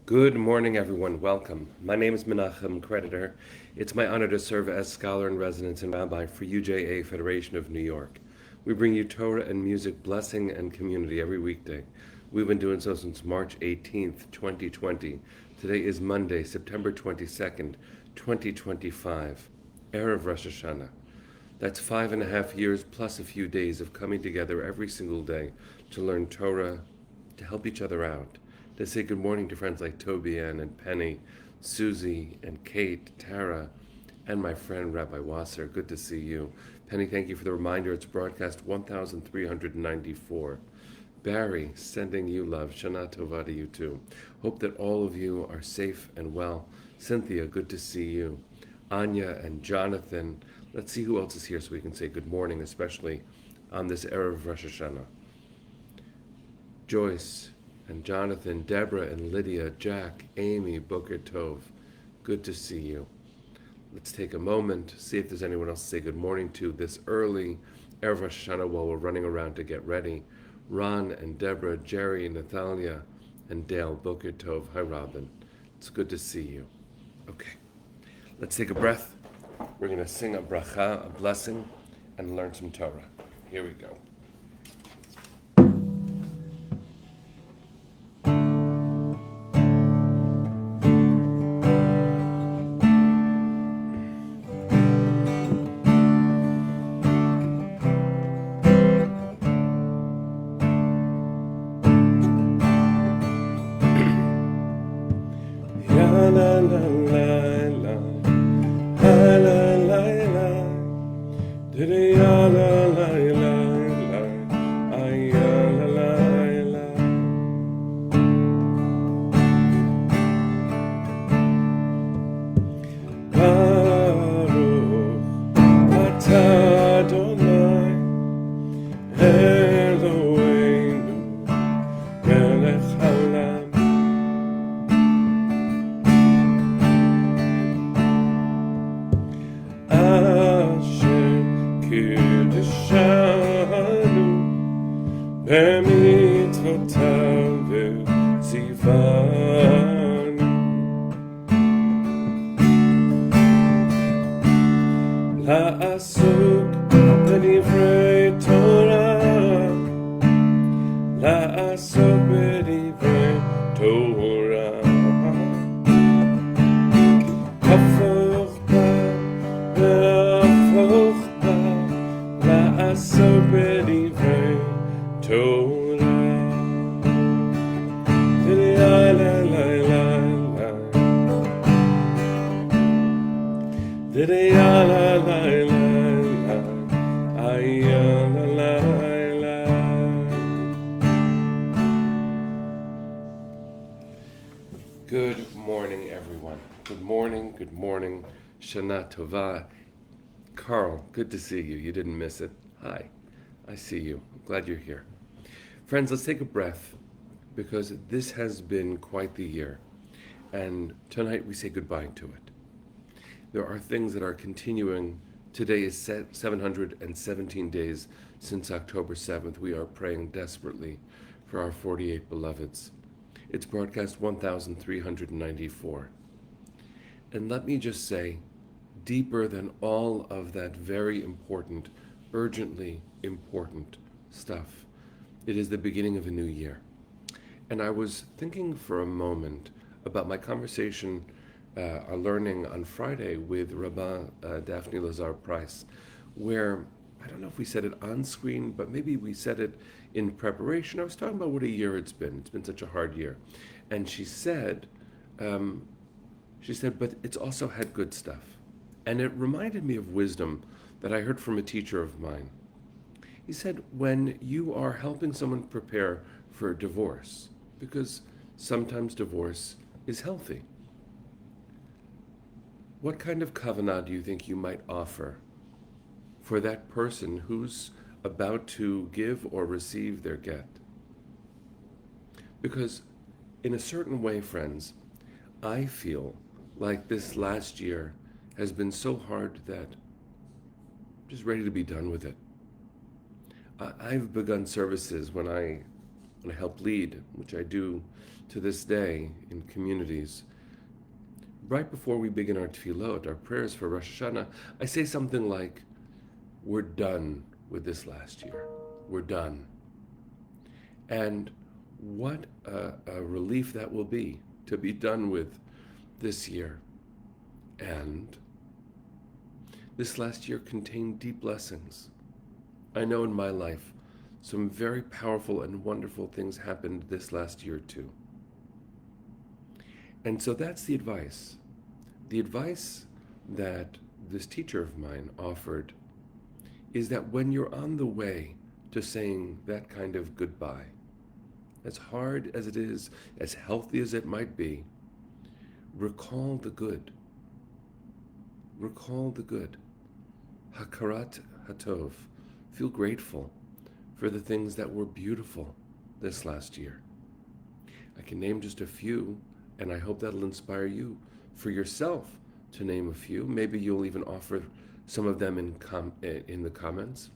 Good morning, everyone. Welcome. My name is Menachem Creditor. It's my honor to serve as scholar in residence and rabbi for UJA Federation of New York. We bring you Torah and music, blessing, and community every weekday. We've been doing so since March 18th, 2020. Today is Monday, September 22nd, 2025, Erev Rosh Hashanah. That's 5.5 years plus a few days of coming together every single day to learn Torah, to help each other out, to say good morning to friends like Toby Ann and Penny, Susie and Kate, Tara, and my friend Rabbi Wasser. Good to see you. Penny, thank you for the reminder. It's broadcast 1394. Barry, sending you love. Shannah Tovah to you too. Hope that all of you are safe and well. Cynthia, good to see you. Anya and Jonathan. Let's see who else is here so we can say good morning, especially on this Erev of Rosh Hashanah. Joyce and Jonathan, Deborah and Lydia, Jack, Amy, Boker Tov. Good to see you. Let's take a moment, see if there's anyone else to say good morning to this early Erev Rosh Hashanah while we're running around to get ready. Ron and Deborah, Jerry, Natalia, and Dale, Boker Tov. Hi, Robin. It's good to see you. Okay, let's take a breath. We're going to sing a bracha, a blessing, and learn some Torah. Here we go. Good morning, everyone. Good morning, good morning. Shannah Tovah. Carl, good to see you. You didn't miss it. Hi, I see you. I'm glad you're here. Friends, let's take a breath because this has been quite the year. And tonight we say goodbye to it. There are things that are continuing. Today is 717 days since October 7th. We are praying desperately for our 48 beloveds. It's broadcast 1394. And let me just say, deeper than all of that very important, urgently important stuff, it is the beginning of a new year. And I was thinking for a moment about my conversation, a learning on Friday with Rabbi Daphne Lazar-Price, where, I don't know if we said it on screen, but maybe we said it in preparation. I was talking about what a year it's been. It's been such a hard year. And she said, but it's also had good stuff. And it reminded me of wisdom that I heard from a teacher of mine. He said, when you are helping someone prepare for a divorce, because sometimes divorce is healthy, what kind of kavanah do you think you might offer for that person who's about to give or receive their get? Because in a certain way, friends, I feel like this last year has been so hard that I'm just ready to be done with it. I've begun services when I help lead, which I do to this day in communities, right before we begin our tefillot, our prayers for Rosh Hashanah, I say something like, we're done with this last year. We're done. And what a relief that will be to be done with this year. And this last year contained deep blessings. I know in my life some very powerful and wonderful things happened this last year too. And so that's the advice. The advice that this teacher of mine offered is that when you're on the way to saying that kind of goodbye, as hard as it is, as healthy as it might be, recall the good. Recall the good. Hakarat hatov. Feel grateful for the things that were beautiful this last year. I can name just a few, and I hope that'll inspire you for yourself to name a few. Maybe you'll even offer some of them in the comments.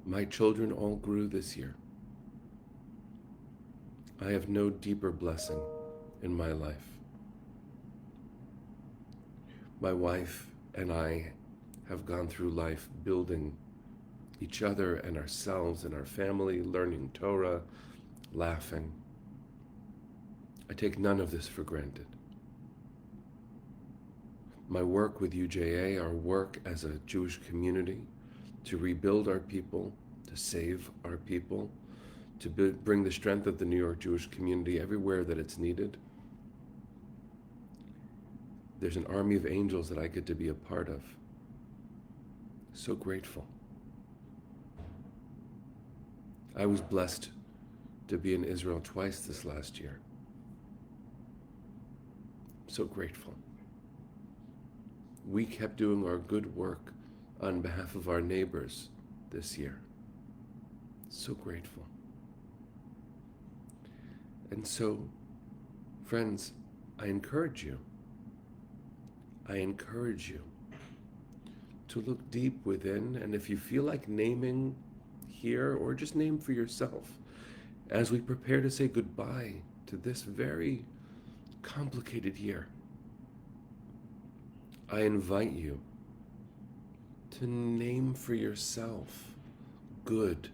My children all grew this year. I have no deeper blessing in my life. My wife and I have gone through life building each other and ourselves and our family, learning Torah, laughing. I take none of this for granted. My work with UJA, our work as a Jewish community to rebuild our people, to save our people, to bring the strength of the New York Jewish community everywhere that it's needed. There's an army of angels that I get to be a part of. So grateful. I was blessed to be in Israel twice this last year. So grateful. We kept doing our good work on behalf of our neighbors this year. So grateful. And so, friends, I encourage you to look deep within, and if you feel like naming here, or just name for yourself, as we prepare to say goodbye to this very complicated year, I invite you to name for yourself good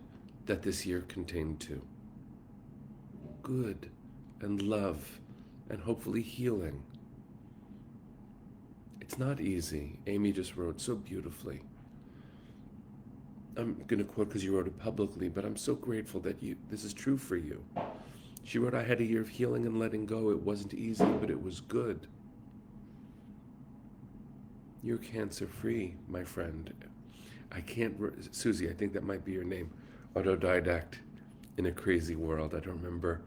that this year contained too. Good and love and hopefully healing. It's not easy. Amy just wrote so beautifully. I'm going to quote because you wrote it publicly, but I'm so grateful that this is true for you. She wrote, I had a year of healing and letting go. It wasn't easy, but it was good. You're cancer-free, my friend. Susie, I think that might be your name. Autodidact in a crazy world. I don't remember.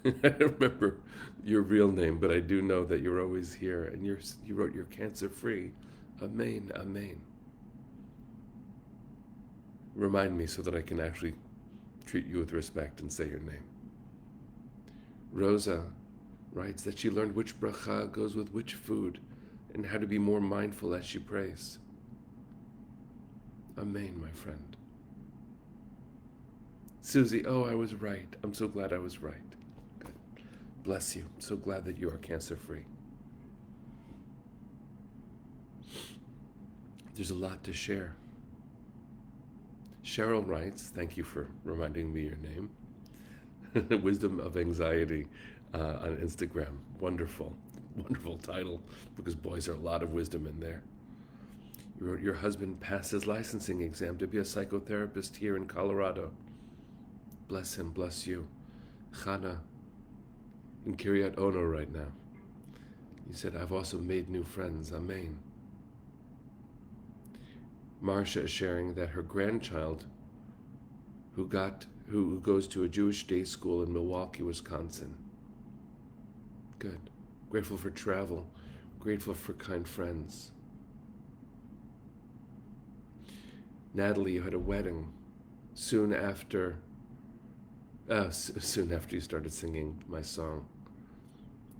I don't remember your real name, but I do know that you're always here. And you wrote you're cancer-free. Amen, amen. Remind me so that I can actually treat you with respect and say your name. Rosa writes that she learned which bracha goes with which food and how to be more mindful as she prays. Amen, my friend. Susie, oh, I was right. I'm so glad I was right. Good. Bless you. I'm so glad that you are cancer-free. There's a lot to share. Cheryl writes, thank you for reminding me your name. Wisdom of Anxiety on Instagram. Wonderful, wonderful title, because boy, there's a lot of wisdom in there. You wrote, your husband passed his licensing exam to be a psychotherapist here in Colorado. Bless him, bless you. Chana in Kiryat Ono right now. You said, I've also made new friends. Amen. Marcia is sharing that her grandchild, who goes to a Jewish day school in Milwaukee, Wisconsin. Good. Grateful for travel. Grateful for kind friends. Natalie, you had a wedding soon after you started singing my song.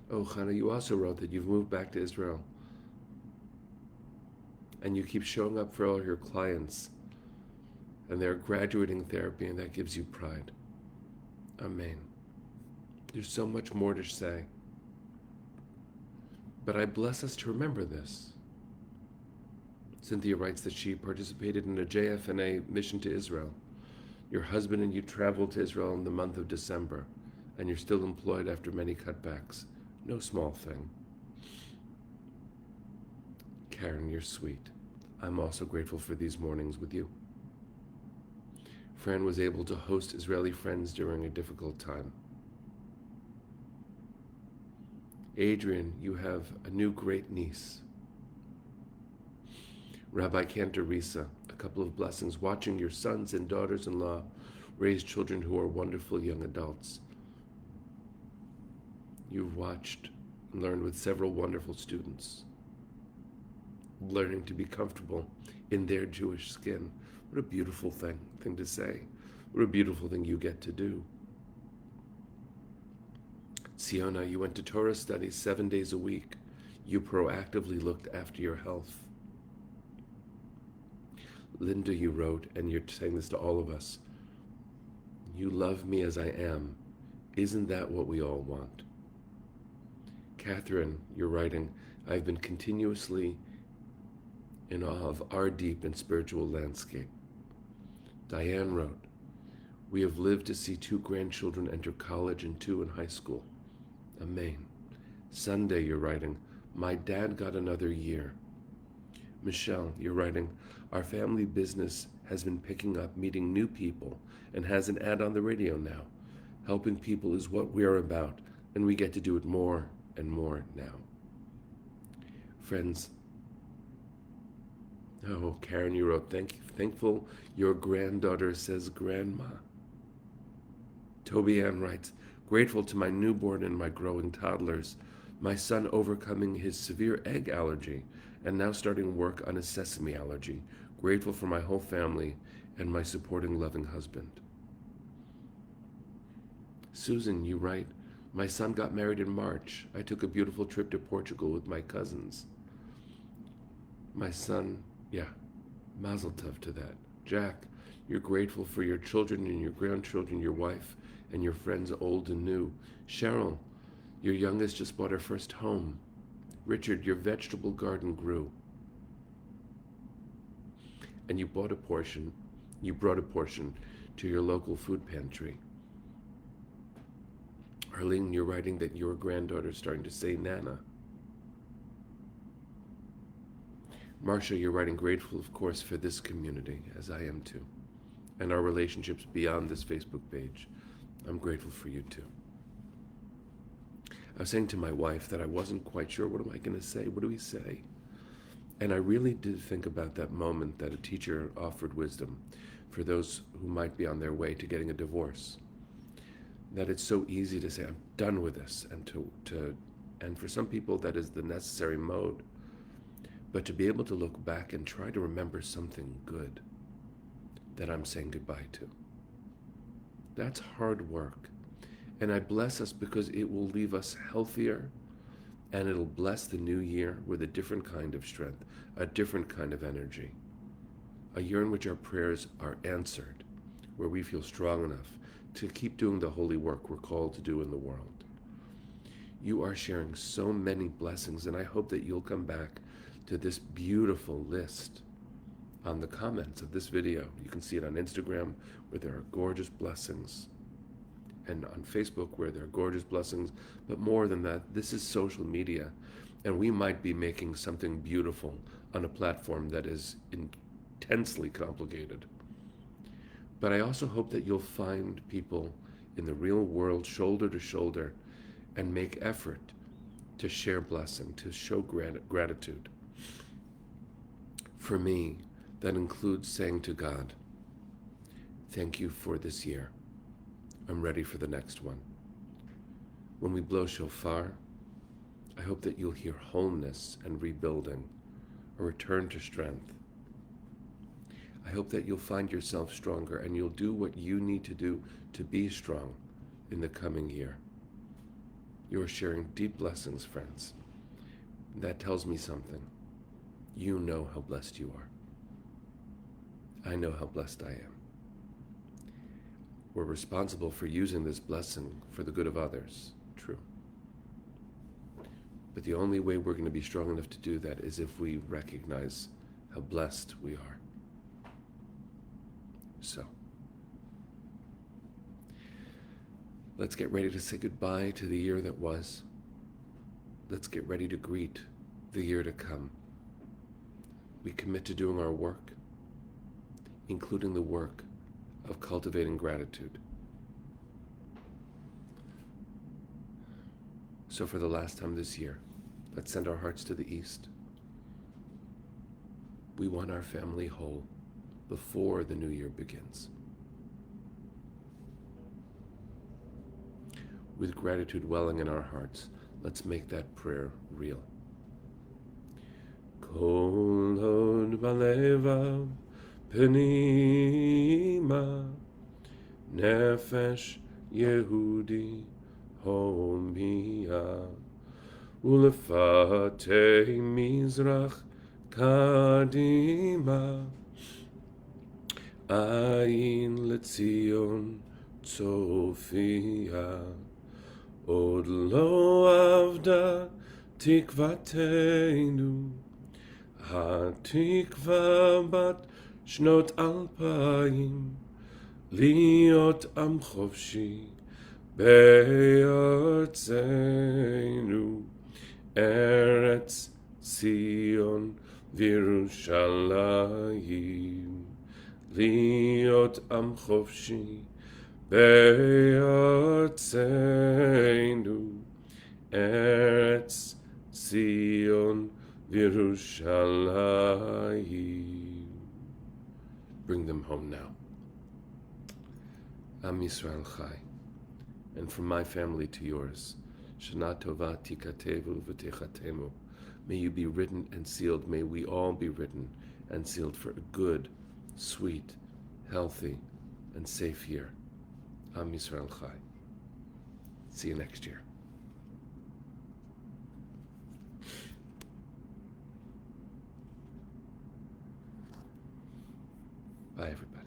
Oh, Chana, you also wrote that you've moved back to Israel and you keep showing up for all your clients and they're graduating therapy, and that gives you pride. Amen. There's so much more to say. But I bless us to remember this. Cynthia writes that she participated in a JFNA mission to Israel. Your husband and you traveled to Israel in the month of December, and you're still employed after many cutbacks. No small thing. Karen, you're sweet. I'm also grateful for these mornings with you. Fran was able to host Israeli friends during a difficult time. Adrian, you have a new great niece. Rabbi Cantorisa, a couple of blessings watching your sons and daughters-in-law raise children who are wonderful young adults. You've watched and learned with several wonderful students, learning to be comfortable in their Jewish skin. What a beautiful thing to say. What a beautiful thing you get to do. Siona, you went to Torah studies 7 days a week. You proactively looked after your health. Linda, you wrote, and you're saying this to all of us, you love me as I am. Isn't that what we all want? Catherine, you're writing, I've been continuously in awe of our deep and spiritual landscape. Diane wrote, we have lived to see 2 grandchildren enter college and 2 in high school. Amen. Sunday, you're writing, my dad got another year. Michelle, you're writing, our family business has been picking up, meeting new people, and has an ad on the radio now. Helping people is what we are about, and we get to do it more and more now. Friends, oh, Karen, you wrote, thankful your granddaughter says grandma. Toby Ann writes, grateful to my newborn and my growing toddlers, my son overcoming his severe egg allergy and now starting work on his sesame allergy. Grateful for my whole family and my supporting, loving husband. Susan, you write, my son got married in March. I took a beautiful trip to Portugal with my cousins. My son, mazel tov to that. Jack, you're grateful for your children and your grandchildren, your wife, and your friends old and new. Cheryl, your youngest just bought her first home. Richard, your vegetable garden grew. And you brought a portion to your local food pantry. Arlene, you're writing that your granddaughter's starting to say Nana. Marcia, you're writing grateful, of course, for this community, as I am too, and our relationships beyond this Facebook page. I'm grateful for you too. I was saying to my wife that I wasn't quite sure, what am I going to say? What do we say? And I really did think about that moment that a teacher offered wisdom for those who might be on their way to getting a divorce. That it's so easy to say, I'm done with this, and for some people that is the necessary mode. But to be able to look back and try to remember something good that I'm saying goodbye to. That's hard work. And I bless us because it will leave us healthier, and it'll bless the new year with a different kind of strength, a different kind of energy. A year in which our prayers are answered, where we feel strong enough to keep doing the holy work we're called to do in the world. You are sharing so many blessings, and I hope that you'll come back to this beautiful list on the comments of this video. You can see it on Instagram, where there are gorgeous blessings, and on Facebook, where there are gorgeous blessings. But more than that, this is social media, and we might be making something beautiful on a platform that is intensely complicated. But I also hope that you'll find people in the real world, shoulder to shoulder, and make effort to share blessing, to show gratitude. For me, that includes saying to God, thank you for this year. I'm ready for the next one. When we blow shofar, I hope that you'll hear wholeness and rebuilding, a return to strength. I hope that you'll find yourself stronger and you'll do what you need to do to be strong in the coming year. You are sharing deep blessings, friends. That tells me something. You know how blessed you are. I know how blessed I am. we're responsible for using this blessing for the good of others. True. But the only way we're going to be strong enough to do that is if we recognize how blessed we are. So, let's get ready to say goodbye to the year that was. Let's get ready to greet the year to come. We commit to doing our work, including the work of cultivating gratitude. So for the last time this year, let's send our hearts to the east. We want our family whole before the new year begins. With gratitude welling in our hearts, let's make that prayer real. Kol hod balevav penima nefesh Yehudi homia ulefatei mizrach kadima ayin letzion tzofia od lo avda tikvateinu התקווה בת שנות 2000 להיות עם חופשי בארצנו ארץ ציון וירושלים להיות עם חופשי בארצנו ארץ ציון Yerushalayim. Bring them home now. Am Yisrael Chai. And from my family to yours, Shannah Tovah tikatevu v'techatemu. May you be written and sealed. May we all be written and sealed for a good, sweet, healthy, and safe year. Am Yisrael Chai. See you next year. Bye, everybody.